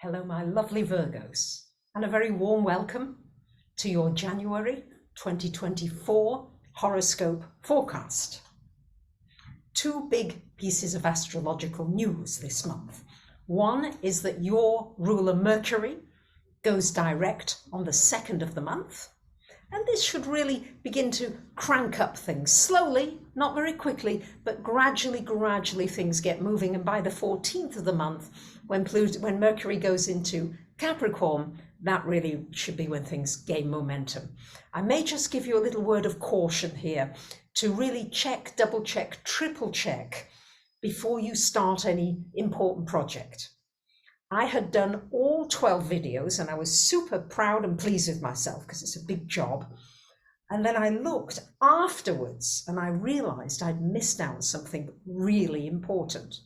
Hello, my lovely Virgos, and a very warm welcome to your January 2024 horoscope forecast. Two big pieces of astrological news this month. One is that your ruler Mercury goes direct on the 2nd of the month, and this should really begin to crank up things slowly, not very quickly, but gradually things get moving. And by the 14th of the month, when Mercury goes into Capricorn, that really should be when things gain momentum. I may just give you a little word of caution here to really check, double check, triple check before you start any important project. I had done all 12 videos and I was super proud and pleased with myself because it's a big job. And then I looked afterwards and I realized I'd missed out something really important.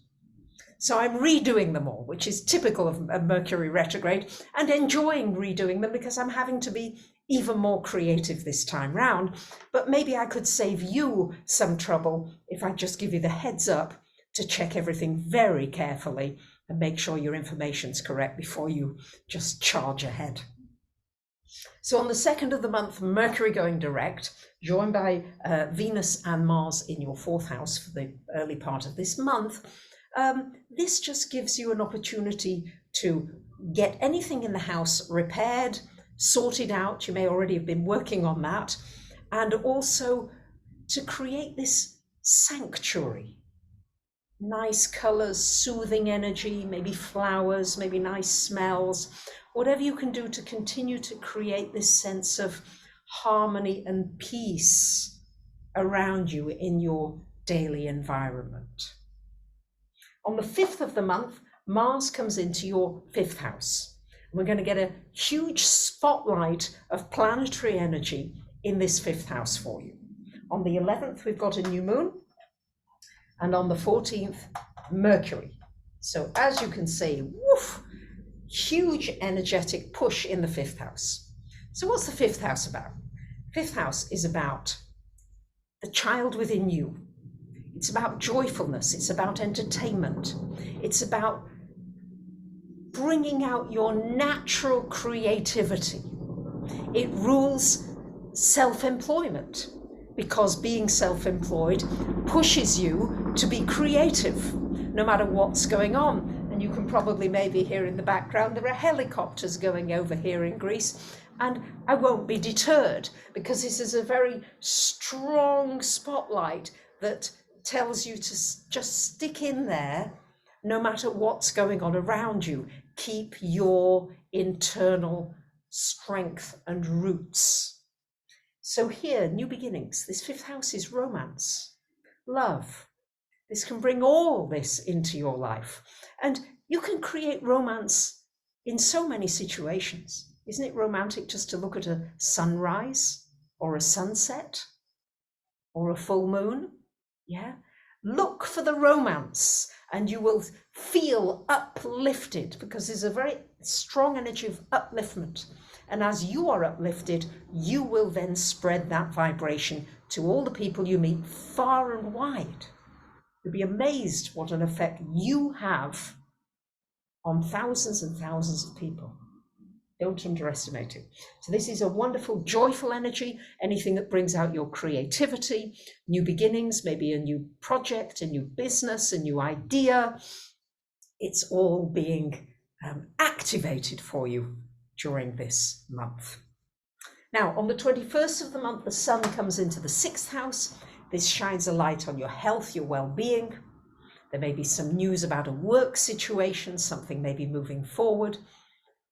So I'm redoing them all, which is typical of Mercury retrograde, and enjoying redoing them because I'm having to be even more creative this time round. But maybe I could save you some trouble if I just give you the heads up to check everything very carefully and make sure your information's correct before you just charge ahead. So on the 2nd of the month, Mercury going direct, joined by Venus and Mars in your 4th house for the early part of this month. This just gives you an opportunity to get anything in the house repaired, sorted out. You may already have been working on that. And also to create this sanctuary. Nice colors, soothing energy, maybe flowers, maybe nice smells, whatever you can do to continue to create this sense of harmony and peace around you in your daily environment. On the 5th of the month, Mars comes into your 5th house. We're going to get a huge spotlight of planetary energy in this 5th house for you. On the 11th, we've got a new moon. And on the 14th, Mercury. So as you can see, woof, huge energetic push in the 5th house. So what's the 5th house about? 5th house is about the child within you. It's about joyfulness. It's about entertainment. It's about bringing out your natural creativity. It rules self-employment, because being self-employed pushes you to be creative no matter what's going on. And you can probably maybe hear in the background there are helicopters going over here in Greece, and I won't be deterred because this is a very strong spotlight that tells you to just stick in there no matter what's going on around you. Keep your internal strength and roots. So here, new beginnings. This 5th house is romance, love. This can bring all this into your life. And you can create romance in so many situations. Isn't it romantic just to look at a sunrise or a sunset or a full moon? Yeah. Look for the romance and you will feel uplifted because there's a very strong energy of upliftment. And as you are uplifted, you will then spread that vibration to all the people you meet far and wide. You'll be amazed what an effect you have on thousands and thousands of people. Don't underestimate it. So this is a wonderful, joyful energy, anything that brings out your creativity, new beginnings, maybe a new project, a new business, a new idea. It's all being activated for you during this month. Now, on the 21st of the month, the sun comes into the 6th house. This shines a light on your health, your well-being. There may be some news about a work situation, something may be moving forward,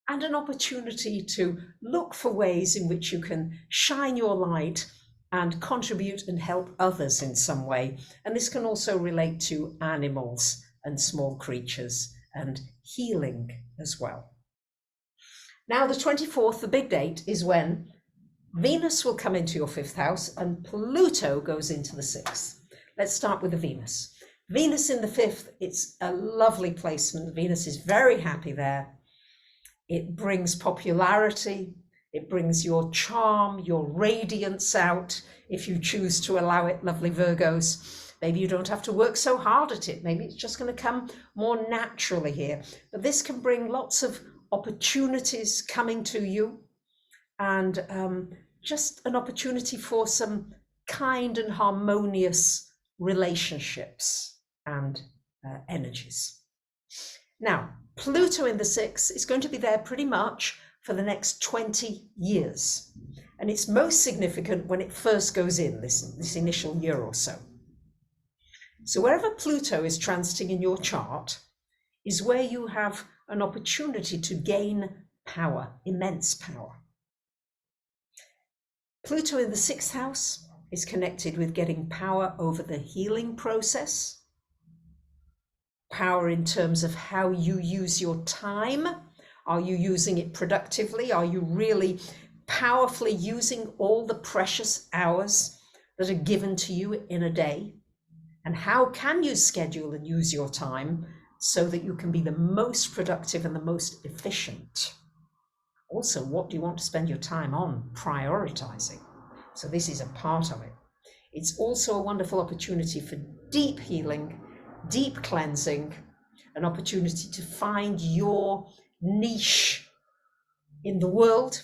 and an opportunity to look for ways in which you can shine your light and contribute and help others in some way. And this can also relate to animals and small creatures and healing as well. Now, the 24th, the big date, is when Venus will come into your 5th house and Pluto goes into the 6th. Let's start with the Venus. Venus in the 5th, it's a lovely placement. Venus is very happy there. It brings popularity. It brings your charm, your radiance out, if you choose to allow it, lovely Virgos. Maybe you don't have to work so hard at it. Maybe it's just going to come more naturally here. But this can bring lots of opportunities coming to you, and just an opportunity for some kind and harmonious relationships and energies. Now, Pluto in the 6th is going to be there pretty much for the next 20 years. And it's most significant when it first goes in, this initial year or so. So wherever Pluto is transiting in your chart is where you have an opportunity to gain power, immense power. Pluto in the 6th house is connected with getting power over the healing process, power in terms of how you use your time. Are you using it productively? Are you really powerfully using all the precious hours that are given to you in a day? And how can you schedule and use your time so that you can be the most productive and the most efficient? Also, what do you want to spend your time on? Prioritizing. So this is a part of it. It's also a wonderful opportunity for deep healing, deep cleansing, an opportunity to find your niche in the world,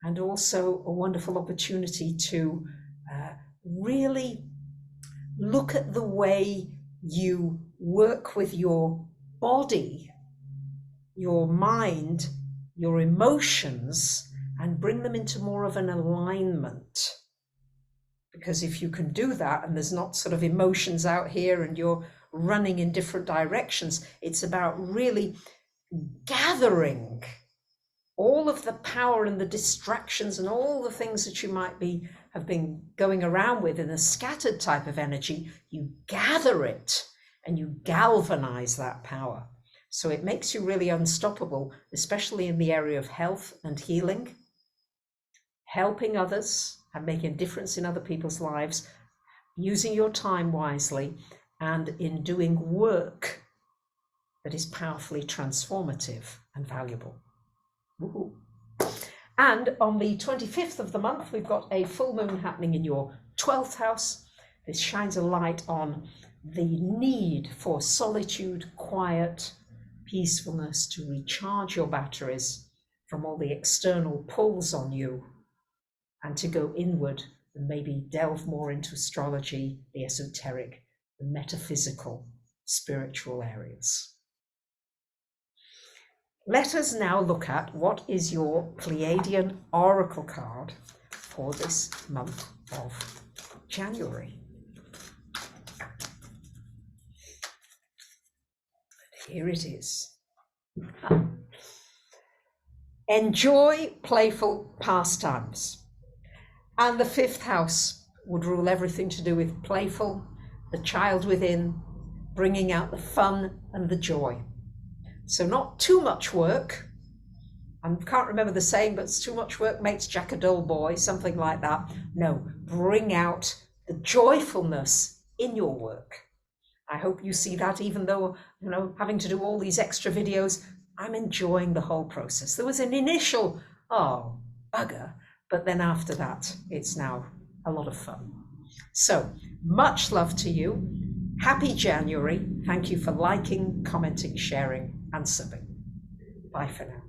and also a wonderful opportunity to really look at the way you work with your body, your mind, your emotions, and bring them into more of an alignment. Because if you can do that, and there's not sort of emotions out here and you're running in different directions, it's about really gathering all of the power and the distractions and all the things that you might have been going around with in a scattered type of energy. You gather it and you galvanize that power. So it makes you really unstoppable, especially in the area of health and healing, helping others and making a difference in other people's lives, using your time wisely, and in doing work that is powerfully transformative and valuable. Woo-hoo. And on the 25th of the month, we've got a full moon happening in your 12th house. This shines a light on the need for solitude, quiet, peacefulness, to recharge your batteries from all the external pulls on you, and to go inward and maybe delve more into astrology, the esoteric, the metaphysical, spiritual areas. Let us now look at what is your Pleiadian oracle card for this month of January. Here it is. Enjoy playful pastimes. And the 5th house would rule everything to do with playful, the child within, bringing out the fun and the joy. So not too much work. I can't remember the saying, but it's too much work makes Jack a dull boy, something like that. No, bring out the joyfulness in your work. I hope you see that, even though, having to do all these extra videos, I'm enjoying the whole process. There was an initial, oh, bugger, but then after that, it's now a lot of fun. So much love to you. Happy January. Thank you for liking, commenting, sharing, and subbing. Bye for now.